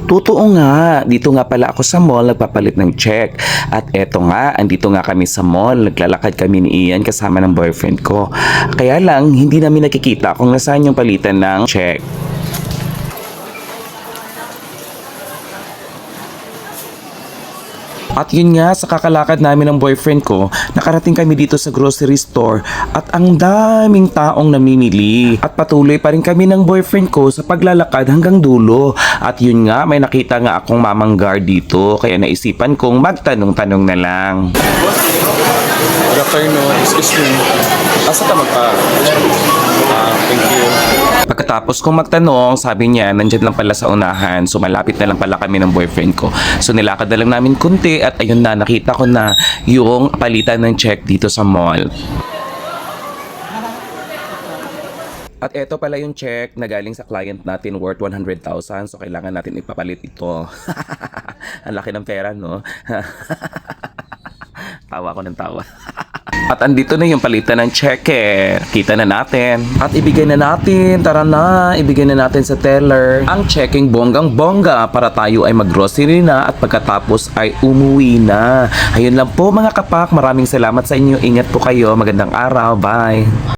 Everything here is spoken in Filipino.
Totoo nga, dito nga pala ako sa mall nagpapalit ng check. At eto nga, andito nga kami sa mall, naglalakad kami ni Ian kasama ng boyfriend ko. Kaya lang, hindi namin nakikita kung nasaan yung palitan ng check. At yun nga, sa kakalakad namin ng boyfriend ko, nakarating kami dito sa grocery store at ang daming taong namimili. At patuloy pa rin kami ng boyfriend ko sa paglalakad hanggang dulo. At yun nga, may nakita nga akong mamanggar dito, kaya naisipan kong magtanong-tanong na lang. Good afternoon, excuse me. Asa ka magpa? Thank you. Pagkatapos kong magtanong, sabi niya, nandyan lang pala sa unahan. So malapit na lang pala kami ng boyfriend ko. So nilakad na lang namin kunti at ayun na, nakita ko na yung palitan ng check dito sa mall. At eto pala yung check na galing sa client natin worth 100,000. So kailangan natin ipapalit ito. Ang laki ng pera, no? Tawa ko ng tawa. At andito na yung palitan ng check eh. Kita na natin. At ibigay na natin. Tara na. Ibigay na natin sa teller ang checking bonggang-bongga para tayo ay mag-grocery na at pagkatapos ay umuwi na. Ayun lang po mga kapak. Maraming salamat sa inyo. Ingat po kayo. Magandang araw. Bye.